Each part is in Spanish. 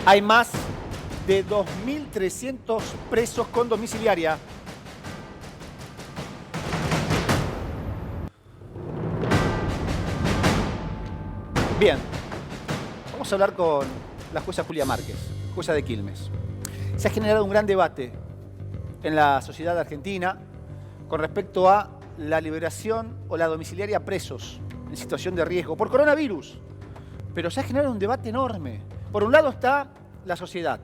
Hay más de 2.300 presos con domiciliaria. Bien, vamos a hablar con la jueza Julia Márquez, jueza de Quilmes. Se ha generado un gran debate en la sociedad argentina con respecto a la liberación o la domiciliaria a presos en situación de riesgo por coronavirus. Pero se ha generado un debate enorme. Por un lado está la sociedad.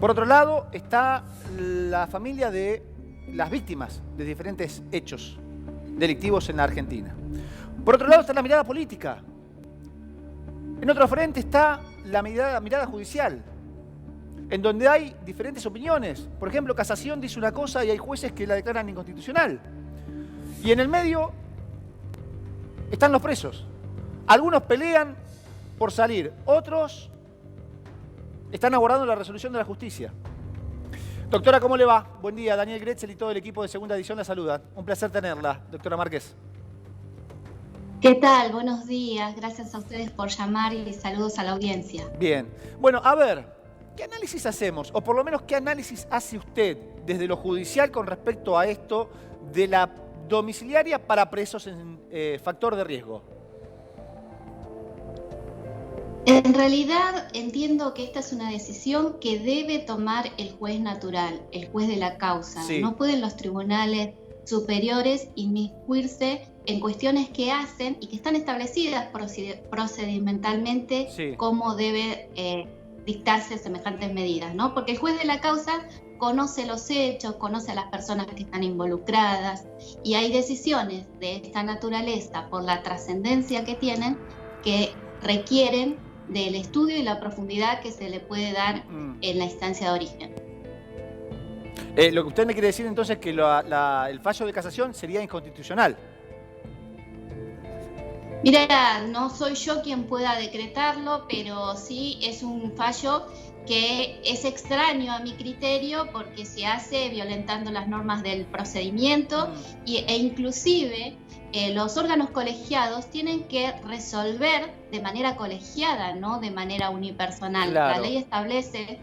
Por otro lado está la familia de las víctimas de diferentes hechos delictivos en la Argentina. Por otro lado está la mirada política. En otro frente está la mirada judicial, en donde hay diferentes opiniones. Por ejemplo, Casación dice una cosa y hay jueces que la declaran inconstitucional. Y en el medio están los presos. Algunos pelean por salir, otros están aguardando la resolución de la justicia. Doctora, ¿cómo le va? Buen día, Daniel Gretzel y todo el equipo de Segunda Edición la saludan. Un placer tenerla, doctora Márquez. ¿Qué tal? Buenos días. Gracias a ustedes por llamar y saludos a la audiencia. Bien. Bueno, a ver, ¿qué análisis hacemos? O por lo menos, ¿qué análisis hace usted desde lo judicial con respecto a esto de la domiciliaria para presos en factor de riesgo? En realidad entiendo que esta es una decisión que debe tomar el juez natural, el juez de la causa. Sí. No pueden los tribunales superiores inmiscuirse en cuestiones que hacen y que están establecidas procedimentalmente, Sí. cómo debe dictarse semejantes medidas, ¿no? Porque el juez de la causa conoce los hechos, conoce a las personas que están involucradas y hay decisiones de esta naturaleza por la trascendencia que tienen que requieren del estudio y la profundidad que se le puede dar en la instancia de origen. Lo que usted me quiere decir entonces es que el fallo de casación sería inconstitucional. Mira, no soy yo quien pueda decretarlo, pero sí es un fallo que es extraño a mi criterio porque se hace violentando las normas del procedimiento e inclusive los órganos colegiados tienen que resolver de manera colegiada, no de manera unipersonal. Claro. La ley establece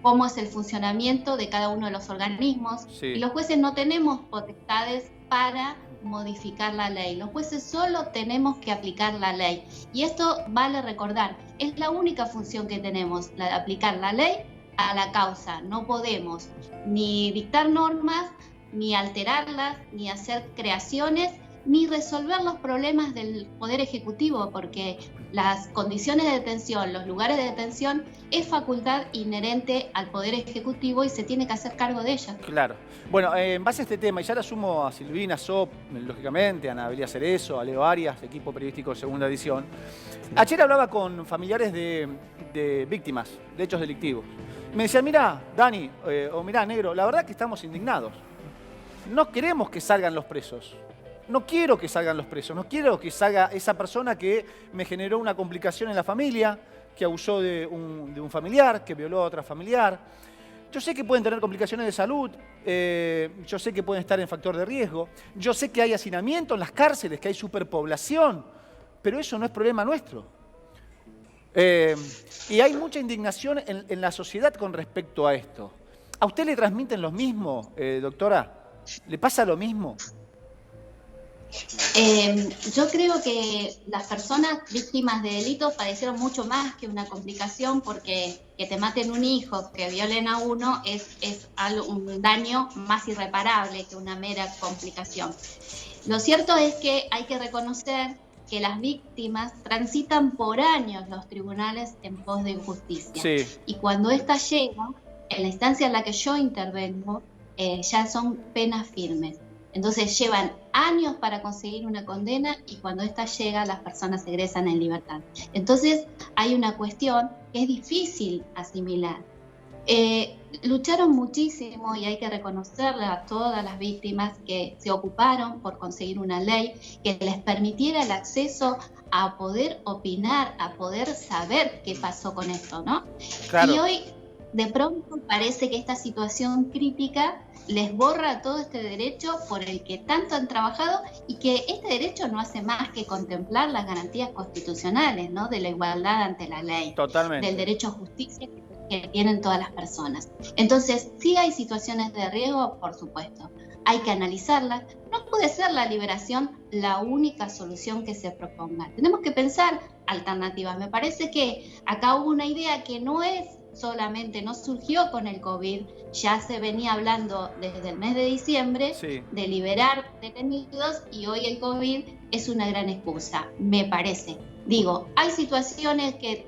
cómo es el funcionamiento de cada uno de los organismos, Sí. y los jueces no tenemos potestades para modificar la ley. Los jueces solo tenemos que aplicar la ley. Y esto vale recordar, es la única función que tenemos, la de aplicar la ley a la causa. No podemos ni dictar normas, ni alterarlas, ni hacer creaciones, ni resolver los problemas del Poder Ejecutivo, porque las condiciones de detención, los lugares de detención, es facultad inherente al Poder Ejecutivo y se tiene que hacer cargo de ella. Claro. Bueno, en base a este tema, y ya la sumo a Silvina Sop, lógicamente, a Ana Belia Cerezo, a Leo Arias, equipo periodístico de Segunda Edición. Ayer hablaba con familiares de víctimas de hechos delictivos. Me decían, mirá, Dani, o mirá, negro, la verdad que estamos indignados. No queremos que salgan los presos. No quiero que salgan los presos, no quiero que salga esa persona que me generó una complicación en la familia, que abusó de un familiar, que violó a otra familiar. Yo sé que pueden tener complicaciones de salud, yo sé que pueden estar en factor de riesgo, yo sé que hay hacinamiento en las cárceles, que hay superpoblación, pero eso no es problema nuestro. Y hay mucha indignación en la sociedad con respecto a esto. ¿A usted le transmiten lo mismo, doctora? ¿Le pasa lo mismo? Yo creo que las personas víctimas de delitos padecieron mucho más que una complicación, porque que te maten un hijo, que violen a uno, es un daño más irreparable que una mera complicación. Lo cierto es que hay que reconocer que las víctimas transitan por años los tribunales en pos de justicia. Sí. Y cuando ésta llega, en la instancia en la que yo intervengo, ya son penas firmes. Entonces llevan años para conseguir una condena y cuando ésta llega las personas egresan en libertad. Entonces hay una cuestión que es difícil asimilar. Lucharon muchísimo y hay que reconocerle a todas las víctimas que se ocuparon por conseguir una ley que les permitiera el acceso a poder opinar, a poder saber qué pasó con esto, ¿no? Claro. Y hoy de pronto parece que esta situación crítica les borra todo este derecho por el que tanto han trabajado y que este derecho no hace más que contemplar las garantías constitucionales, ¿no? De la igualdad ante la ley, Totalmente. del derecho a justicia que tienen todas las personas. Entonces, sí hay situaciones de riesgo, por supuesto. Hay que analizarlas. No puede ser la liberación la única solución que se proponga. Tenemos que pensar alternativas. Me parece que acá hubo una idea que no es solamente, no surgió con el COVID, ya se venía hablando desde el mes de diciembre de liberar detenidos y hoy el COVID es una gran excusa, me parece. Digo, hay situaciones que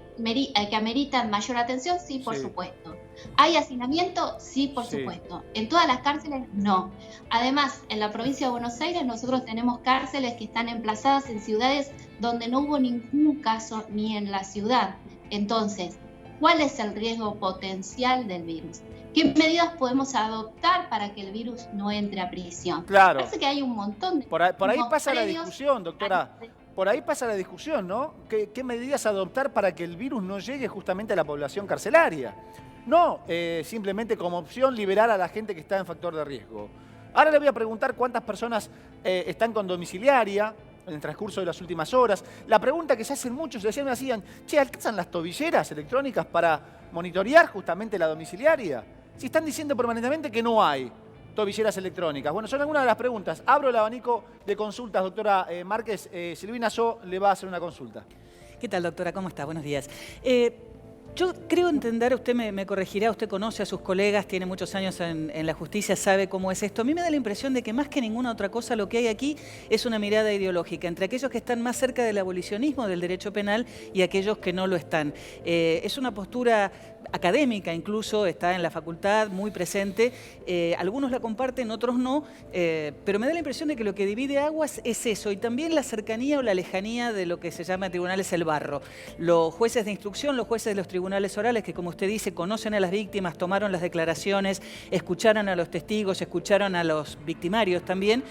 ameritan mayor atención, sí, por supuesto. ¿Hay hacinamiento? Sí, por supuesto. ¿En todas las cárceles? No. Además, en la provincia de Buenos Aires nosotros tenemos cárceles que están emplazadas en ciudades donde no hubo ningún caso ni en la ciudad. Entonces, ¿cuál es el riesgo potencial del virus? ¿Qué medidas podemos adoptar para que el virus no entre a prisión? Claro. Parece que hay un montón de... Por ahí pasa la discusión, doctora. Por ahí pasa la discusión, ¿no? ¿Qué medidas adoptar para que el virus no llegue justamente a la población carcelaria? No simplemente como opción liberar a la gente que está en factor de riesgo. Ahora le voy a preguntar cuántas personas están con domiciliaria en el transcurso de las últimas horas. La pregunta que se hacen muchos, me hacían, che, ¿alcanzan las tobilleras electrónicas para monitorear justamente la domiciliaria? Si están diciendo permanentemente que no hay tobilleras electrónicas. Bueno, son algunas de las preguntas. Abro el abanico de consultas, doctora Márquez. Silvina So le va a hacer una consulta. ¿Qué tal, doctora? ¿Cómo está? Buenos días. Yo creo entender, usted me corregirá, usted conoce a sus colegas, tiene muchos años en la justicia, sabe cómo es esto. A mí me da la impresión de que más que ninguna otra cosa lo que hay aquí es una mirada ideológica entre aquellos que están más cerca del abolicionismo del derecho penal y aquellos que no lo están. Es una postura académica, incluso está en la facultad muy presente. Algunos la comparten, otros no, pero me da la impresión de que lo que divide aguas es eso y también la cercanía o la lejanía de lo que se llama en tribunales el barro. Los jueces de instrucción, los jueces de los tribunales orales que, como usted dice, conocen a las víctimas, tomaron las declaraciones, escucharon a los testigos, escucharon a los victimarios también,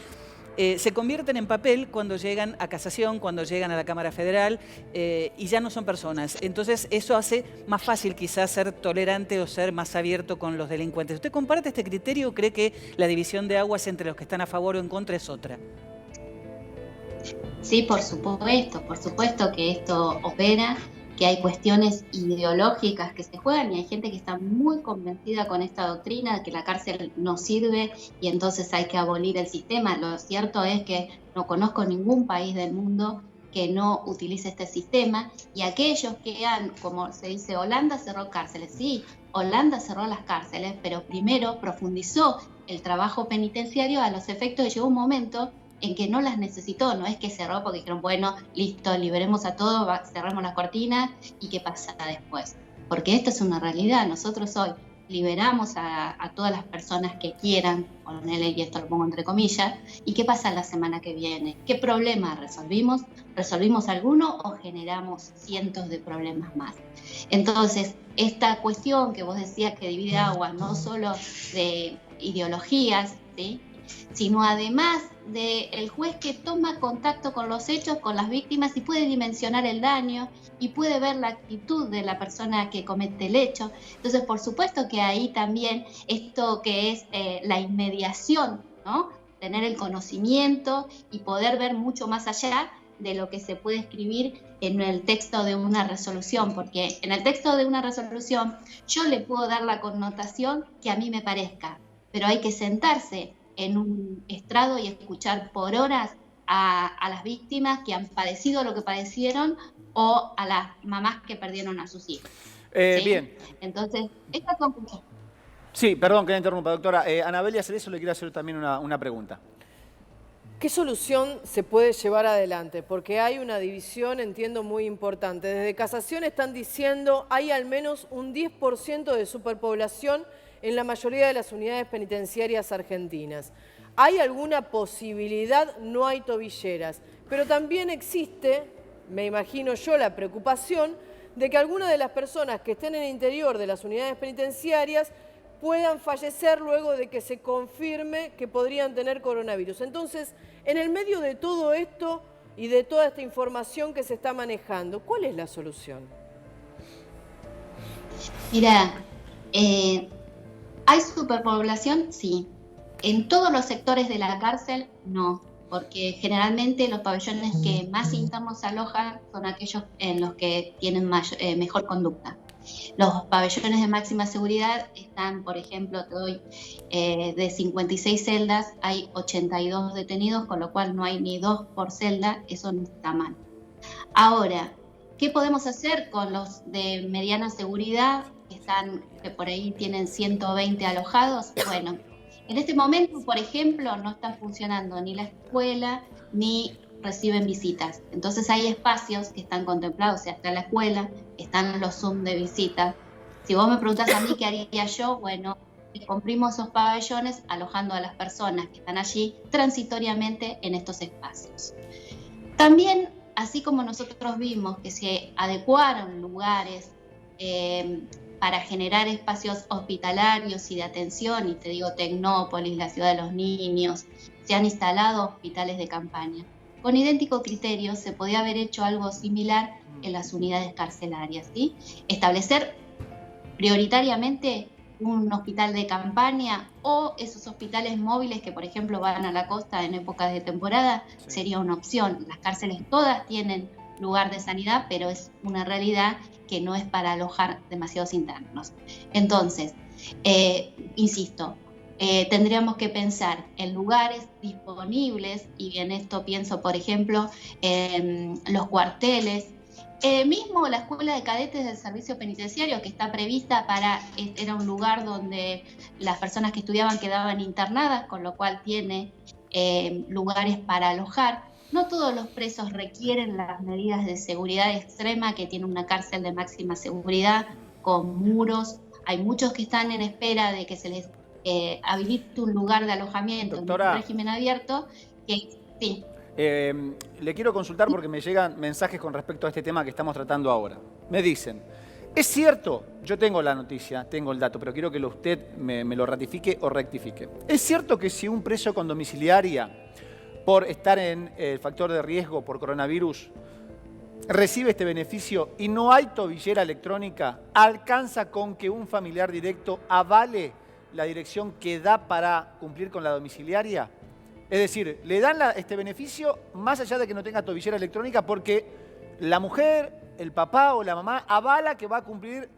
se convierten en papel cuando llegan a casación, cuando llegan a la Cámara Federal y ya no son personas. Entonces eso hace más fácil quizás ser tolerante o ser más abierto con los delincuentes. ¿Usted comparte este criterio o cree que la división de aguas entre los que están a favor o en contra es otra? Sí, por supuesto que esto opera, que hay cuestiones ideológicas que se juegan y hay gente que está muy convencida con esta doctrina de que la cárcel no sirve y entonces hay que abolir el sistema. Lo cierto es que no conozco ningún país del mundo que no utilice este sistema y aquellos que han, como se dice, Holanda cerró cárceles. Sí, Holanda cerró las cárceles, pero primero profundizó el trabajo penitenciario a los efectos de que llegó un momento en que no las necesitó, no es que cerró porque dijeron, bueno, listo, liberemos a todos, cerramos las cortinas y qué pasa después. Porque esto es una realidad, nosotros hoy liberamos a todas las personas que quieran, ponele, y esto lo pongo entre comillas, y qué pasa la semana que viene, qué problemas resolvimos, resolvimos alguno o generamos cientos de problemas más. Entonces, esta cuestión que vos decías que divide aguas, no solo de ideologías, ¿sí?, sino además del juez que toma contacto con los hechos, con las víctimas y puede dimensionar el daño y puede ver la actitud de la persona que comete el hecho. Entonces, por supuesto que ahí también esto que es la inmediación, ¿no?, tener el conocimiento y poder ver mucho más allá de lo que se puede escribir en el texto de una resolución, porque en el texto de una resolución yo le puedo dar la connotación que a mí me parezca, pero hay que sentarse en un estrado y escuchar por horas a las víctimas que han padecido lo que padecieron o a las mamás que perdieron a sus hijos. ¿Sí? Bien. Entonces, esta conclusión. Sí, perdón que la interrumpa, doctora. Anabelia Cerezo le quiero hacer también una pregunta. ¿Qué solución se puede llevar adelante? Porque hay una división, entiendo, muy importante. Desde Casación están diciendo hay al menos un 10% de superpoblación en la mayoría de las unidades penitenciarias argentinas. ¿Hay alguna posibilidad? No hay tobilleras. Pero también existe, me imagino yo, la preocupación de que algunas de las personas que estén en el interior de las unidades penitenciarias puedan fallecer luego de que se confirme que podrían tener coronavirus. Entonces, en el medio de todo esto y de toda esta información que se está manejando, ¿cuál es la solución? Mira, ¿Hay superpoblación? Sí. En todos los sectores de la cárcel, no, porque generalmente los pabellones que más internos alojan son aquellos en los que tienen mejor conducta. Los pabellones de máxima seguridad están, por ejemplo, te doy, de 56 celdas, hay 82 detenidos, con lo cual no hay ni 2 por celda, eso no está mal. Ahora, ¿qué podemos hacer con los de mediana seguridad, que por ahí tienen 120 alojados? Bueno, en este momento, por ejemplo, no está funcionando ni la escuela ni reciben visitas. Entonces hay espacios que están contemplados, o sea, está la escuela, están los Zoom de visitas. Si vos me preguntás a mí qué haría yo, bueno, comprimo esos pabellones alojando a las personas que están allí transitoriamente en estos espacios. También, así como nosotros vimos que se adecuaron lugares para generar espacios hospitalarios y de atención, y te digo Tecnópolis, la ciudad de los niños, se han instalado hospitales de campaña. Con idéntico criterio se podía haber hecho algo similar en las unidades carcelarias, ¿sí? Establecer prioritariamente un hospital de campaña o esos hospitales móviles que, por ejemplo, van a la costa en épocas de temporada, sería una opción. Las cárceles todas tienen lugar de sanidad, pero es una realidad que no es para alojar demasiados internos. Entonces, insisto, tendríamos que pensar en lugares disponibles, y en esto pienso, por ejemplo, en los cuarteles, mismo la escuela de cadetes del servicio penitenciario, que está prevista era un lugar donde las personas que estudiaban quedaban internadas, con lo cual tiene lugares para alojar. No todos los presos requieren las medidas de seguridad extrema que tiene una cárcel de máxima seguridad, con muros. Hay muchos que están en espera de que se les habilite un lugar de alojamiento, doctora, en un régimen abierto. Sí. Le quiero consultar porque me llegan mensajes con respecto a este tema que estamos tratando ahora. Me dicen, es cierto, yo tengo la noticia, tengo el dato, pero quiero que usted me lo ratifique o rectifique. ¿Es cierto que si un preso con domiciliaria, por estar en el factor de riesgo por coronavirus, recibe este beneficio y no hay tobillera electrónica, alcanza con que un familiar directo avale la dirección que da para cumplir con la domiciliaria? Es decir, le dan este beneficio más allá de que no tenga tobillera electrónica porque la mujer, el papá o la mamá avala que va a cumplir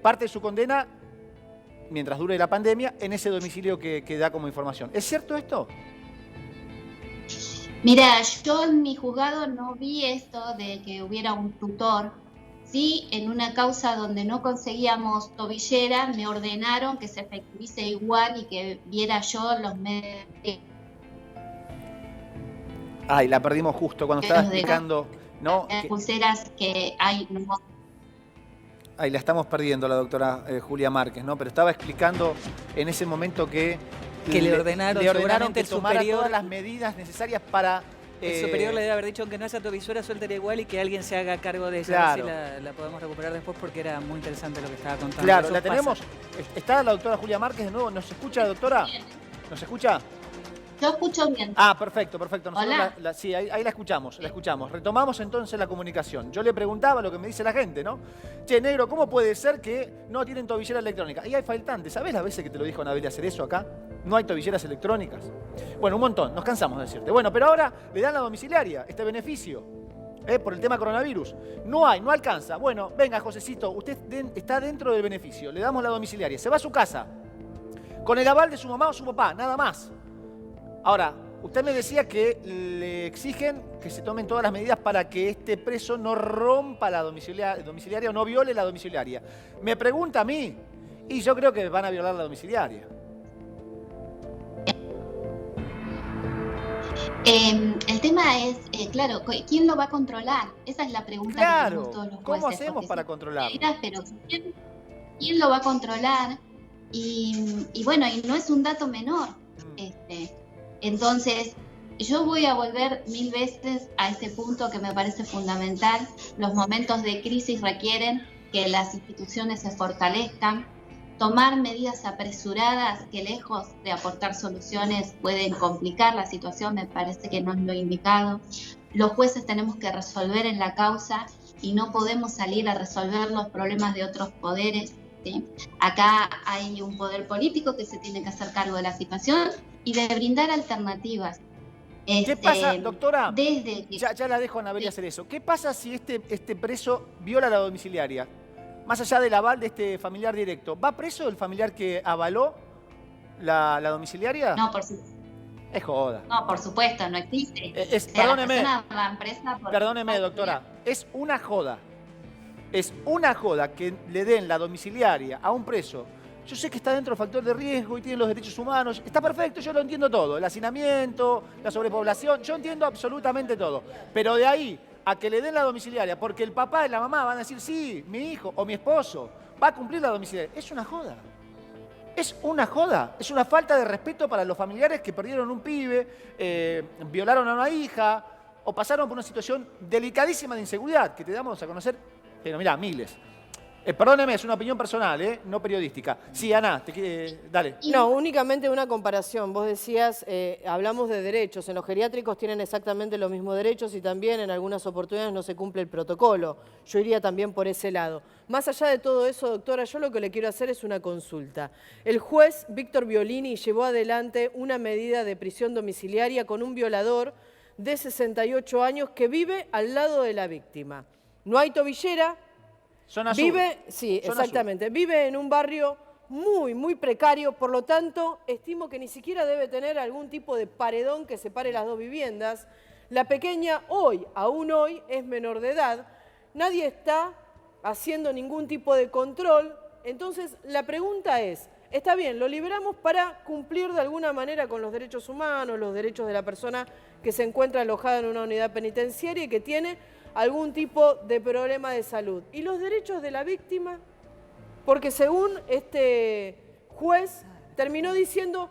parte de su condena mientras dure la pandemia en ese domicilio que da como información. ¿Es cierto esto? Mira, yo en mi juzgado no vi esto de que hubiera un tutor. Sí, en una causa donde no conseguíamos tobillera, me ordenaron que se efectivice igual y que viera yo los medios. Ay, la perdimos justo cuando estaba explicando, ¿no? Las pulseras que hay. No. Ahí la estamos perdiendo, la doctora Julia Márquez, ¿no? Pero estaba explicando en ese momento que le ordenaron que tomara todas las medidas necesarias para... El superior le debe haber dicho, aunque no esa tobillera, suéltela igual y que alguien se haga cargo de ella. Claro. A ver si la podemos recuperar después porque era muy interesante lo que estaba contando. Claro, eso la tenemos. Pasa. ¿Está la doctora Julia Márquez de nuevo? ¿Nos escucha, doctora? ¿Nos escucha? Yo escucho bien. Ah, perfecto, perfecto. Hola. Sí, ahí la escuchamos, Retomamos entonces la comunicación. Yo le preguntaba lo que me dice la gente, ¿no? Che, negro, ¿cómo puede ser que no tienen tobillera electrónica? Y hay faltantes. ¿Sabés las veces que te lo dijo Anabel hacer eso acá? No hay tobilleras electrónicas. Bueno, un montón, nos cansamos de decirte. Bueno, pero ahora le dan la domiciliaria, este beneficio, por el tema coronavirus. No alcanza. Bueno, venga, Josecito, usted está dentro del beneficio. Le damos la domiciliaria. Se va a su casa con el aval de su mamá o su papá, nada más. Ahora, usted me decía que le exigen que se tomen todas las medidas para que este preso no rompa la domiciliaria o no viole la domiciliaria. Me pregunta a mí, y yo creo que van a violar la domiciliaria. El tema es, claro, ¿quién lo va a controlar? Esa es la pregunta que tenemos todos los jueces. ¿Cómo hacemos para controlarlo? Pero ¿quién lo va a controlar? Y bueno, y no es un dato menor. Entonces, yo voy a volver 1000 veces a ese punto que me parece fundamental. Los momentos de crisis requieren que las instituciones se fortalezcan. Tomar medidas apresuradas que lejos de aportar soluciones pueden complicar la situación, me parece que no es lo indicado. Los jueces tenemos que resolver en la causa y no podemos salir a resolver los problemas de otros poderes. ¿sí? Acá hay un poder político que se tiene que hacer cargo de la situación y de brindar alternativas. ¿Qué pasa, doctora? Desde Ya la dejo a Ana Beria sí. hacer eso. ¿Qué pasa si este preso viola la domiciliaria? Más allá del aval de este familiar directo, ¿va preso el familiar que avaló la domiciliaria? No, por supuesto. Es joda. No, por supuesto, no existe. O sea, Perdóneme, la persona va presa por... perdóneme, doctora. Es una joda. Es una joda que le den la domiciliaria a un preso. Yo sé que está dentro del factor de riesgo y tiene los derechos humanos. Está perfecto, yo lo entiendo todo. El hacinamiento, la sobrepoblación, yo entiendo absolutamente todo. Pero de ahí a que le den la domiciliaria, porque el papá y la mamá van a decir, sí, mi hijo o mi esposo va a cumplir la domiciliaria. Es una joda. Es una joda. Es una falta de respeto para los familiares que perdieron un pibe, violaron a una hija o pasaron por una situación delicadísima de inseguridad que te damos a conocer, pero mirá, miles. Perdóneme, es una opinión personal, no periodística. Sí, Ana, dale. No, únicamente una comparación. Vos decías, hablamos de derechos. En los geriátricos tienen exactamente los mismos derechos y también en algunas oportunidades no se cumple el protocolo. Yo iría también por ese lado. Más allá de todo eso, doctora, yo lo que le quiero hacer es una consulta. El juez Víctor Violini llevó adelante una medida de prisión domiciliaria con un violador de 68 años que vive al lado de la víctima. No hay tobillera. Zona sur. Vive, sí, Zona exactamente. sur. Vive en un barrio muy precario, por lo tanto, estimo que ni siquiera debe tener algún tipo de paredón que separe las dos viviendas. La pequeña aún hoy, es menor de edad. Nadie está haciendo ningún tipo de control. Entonces, la pregunta es, está bien, lo liberamos para cumplir de alguna manera con los derechos humanos, los derechos de la persona que se encuentra alojada en una unidad penitenciaria y que tiene algún tipo de problema de salud. ¿Y los derechos de la víctima? Porque según este juez terminó diciendo,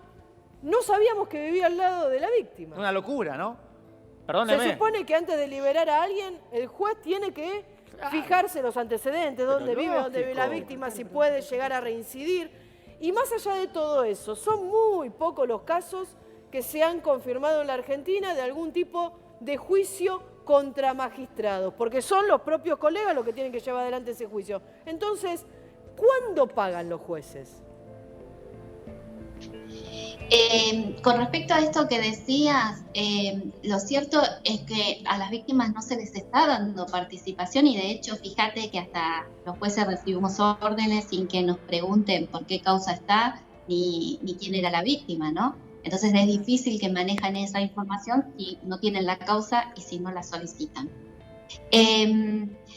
no sabíamos que vivía al lado de la víctima. Una locura, ¿no? Perdóneme. Se supone que antes de liberar a alguien, el juez tiene que fijarse los antecedentes, dónde vive la víctima, si puede llegar a reincidir. Y más allá de todo eso, son muy pocos los casos que se han confirmado en la Argentina de algún tipo de juicio contra magistrados, porque son los propios colegas los que tienen que llevar adelante ese juicio. Entonces, ¿cuándo pagan los jueces? Con respecto a esto que decías, lo cierto es que a las víctimas no se les está dando participación y de hecho fíjate que hasta los jueces recibimos órdenes sin que nos pregunten por qué causa está ni quién era la víctima, ¿no? Entonces es difícil que manejen esa información si no tienen la causa y si no la solicitan.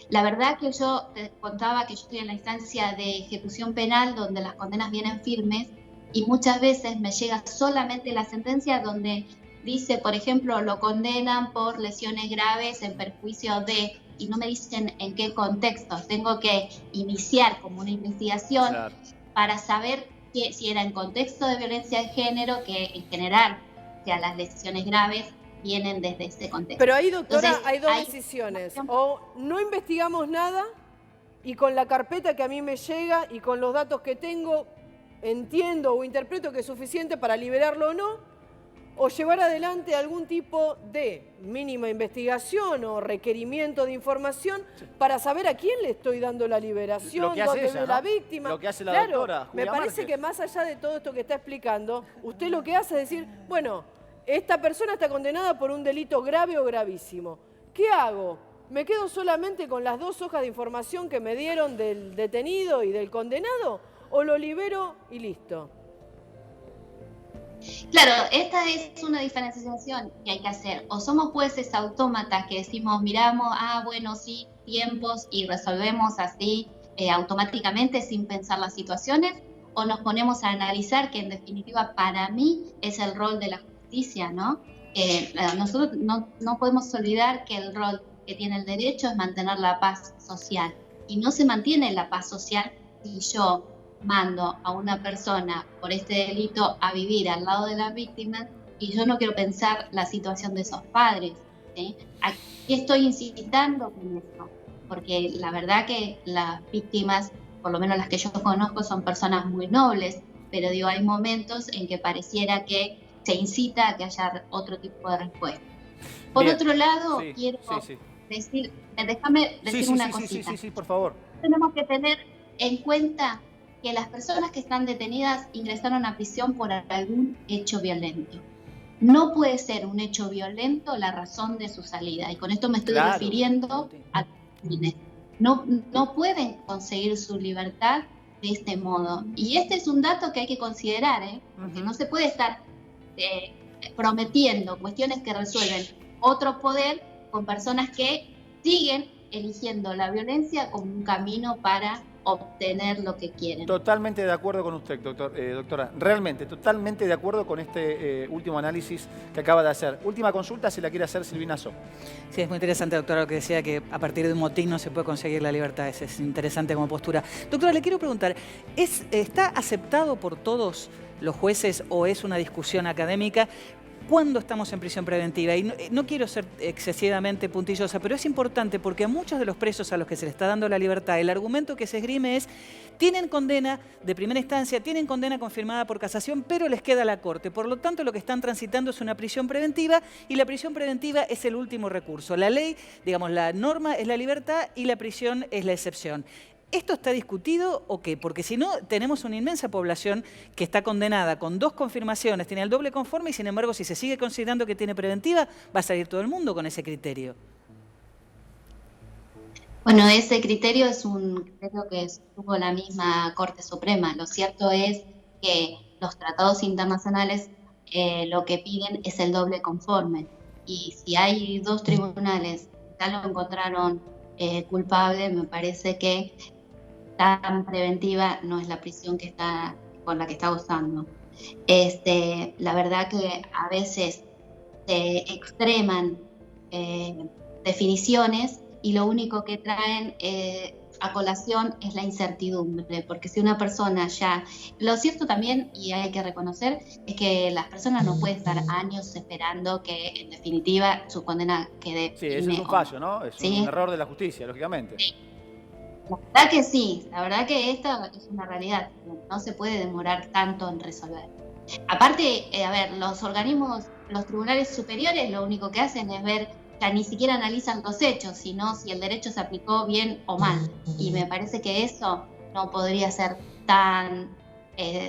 La verdad que yo te contaba que yo estoy en la instancia de ejecución penal donde las condenas vienen firmes y muchas veces me llega solamente la sentencia donde dice, por ejemplo, lo condenan por lesiones graves en perjuicio de, y no me dicen en qué contexto. Tengo que iniciar como una investigación para saber si era en contexto de violencia de género, que en general, que a las lesiones graves vienen desde ese contexto. Pero ahí, doctora, entonces, hay dos decisiones. O no investigamos nada y con la carpeta que a mí me llega y con los datos que tengo, entiendo o interpreto que es suficiente para liberarlo o no, o llevar adelante algún tipo de mínima investigación o requerimiento de información para saber a quién le estoy dando la liberación, dónde vive la víctima. Lo que hace la doctora Julia me parece Márquez. que más allá de todo esto que está explicando, usted lo que hace es decir, bueno, esta persona está condenada por un delito grave o gravísimo. ¿Qué hago? ¿Me quedo solamente con las 2 hojas de información que me dieron del detenido y del condenado? ¿O lo libero y listo? Claro, esta es una diferenciación que hay que hacer. O somos jueces autómatas que decimos, miramos, bueno, sí, tiempos y resolvemos así automáticamente sin pensar las situaciones, o nos ponemos a analizar que en definitiva para mí es el rol de la justicia, ¿no? Nosotros no podemos olvidar que el rol que tiene el derecho es mantener la paz social. Y no se mantiene la paz social si yo mando a una persona por este delito a vivir al lado de la víctima y yo no quiero pensar la situación de esos padres, ¿sí? Aquí estoy incitando con esto, porque la verdad que las víctimas, por lo menos las que yo conozco, son personas muy nobles, pero digo, hay momentos en que pareciera que se incita a que haya otro tipo de respuesta. Por otro lado, quiero decir, déjame decir una cosita. Sí, por favor. Tenemos que tener en cuenta que las personas que están detenidas ingresaron a prisión por algún hecho violento. No puede ser un hecho violento la razón de su salida. Y con esto me estoy refiriendo a quienes no pueden conseguir su libertad de este modo. Y este es un dato que hay que considerar, porque no se puede estar prometiendo cuestiones que resuelven otro poder con personas que siguen eligiendo la violencia como un camino para obtener lo que quieren. Totalmente de acuerdo con usted, doctora. Realmente, totalmente de acuerdo con este último análisis que acaba de hacer. Última consulta, si la quiere hacer Silvina So. Sí, es muy interesante, doctora, lo que decía, que a partir de un motín no se puede conseguir la libertad. Es interesante como postura. Doctora, le quiero preguntar, ¿está aceptado por todos los jueces o es una discusión académica cuando estamos en prisión preventiva? Y no quiero ser excesivamente puntillosa, pero es importante porque a muchos de los presos a los que se les está dando la libertad, el argumento que se esgrime es: tienen condena de primera instancia, tienen condena confirmada por casación, pero les queda la corte. Por lo tanto, lo que están transitando es una prisión preventiva, y la prisión preventiva es el último recurso. La ley, digamos, la norma es la libertad y la prisión es la excepción. ¿Esto está discutido o qué? Porque si no, tenemos una inmensa población que está condenada con 2 confirmaciones, tiene el doble conforme, y sin embargo, si se sigue considerando que tiene preventiva, va a salir todo el mundo con ese criterio. Bueno, ese criterio es un criterio que tuvo la misma Corte Suprema. Lo cierto es que los tratados internacionales lo que piden es el doble conforme. Y si hay 2 tribunales que ya lo encontraron culpable, me parece que tan preventiva no es la prisión con la que está gozando. La verdad que a veces se extreman definiciones y lo único que traen a colación es la incertidumbre, porque si una persona ya... Lo cierto también, y hay que reconocer, es que las personas no pueden estar años esperando que en definitiva su condena quede... Sí, eso es un fallo, ¿no? Es un error de la justicia, lógicamente. Sí. La verdad que sí, la verdad que esta es una realidad, no se puede demorar tanto en resolver. Aparte, a ver, los organismos, los tribunales superiores lo único que hacen es ver, ya ni siquiera analizan los hechos, sino si el derecho se aplicó bien o mal. Y me parece que eso no podría ser tan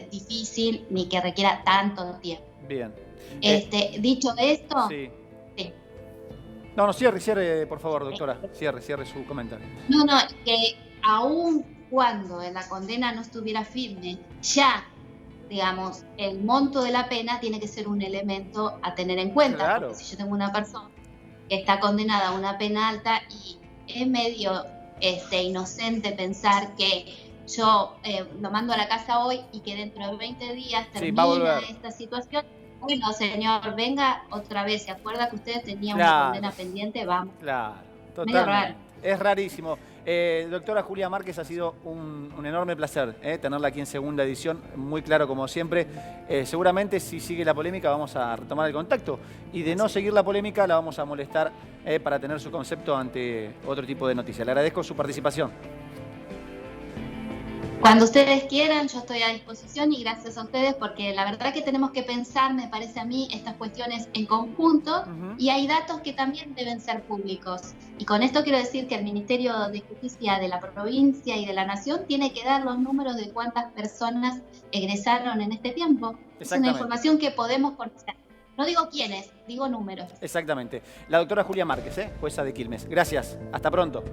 difícil ni que requiera tanto tiempo. Bien. Dicho esto... Sí. No, cierre, por favor, doctora. Cierre su comentario. No, que aun cuando la condena no estuviera firme, ya, digamos, el monto de la pena tiene que ser un elemento a tener en cuenta. Claro. Porque si yo tengo una persona que está condenada a una pena alta y es medio inocente pensar que yo lo mando a la casa hoy y que dentro de 20 días termina esta situación. Bueno, señor, venga otra vez. ¿Se acuerda que usted tenía una condena pendiente? Vamos. Claro, totalmente. Es rarísimo. Doctora Julia Márquez, ha sido un enorme placer tenerla aquí en segunda edición, muy claro como siempre. Seguramente si sigue la polémica vamos a retomar el contacto, y de no seguir la polémica la vamos a molestar para tener su concepto ante otro tipo de noticias. Le agradezco su participación. Cuando ustedes quieran, yo estoy a disposición, y gracias a ustedes, porque la verdad que tenemos que pensar, me parece a mí, estas cuestiones en conjunto, y hay datos que también deben ser públicos. Y con esto quiero decir que el Ministerio de Justicia de la provincia y de la Nación tiene que dar los números de cuántas personas egresaron en este tiempo. Es una información que podemos conocer. No digo quiénes, digo números. Exactamente. La doctora Julia Márquez, jueza de Quilmes. Gracias. Hasta pronto.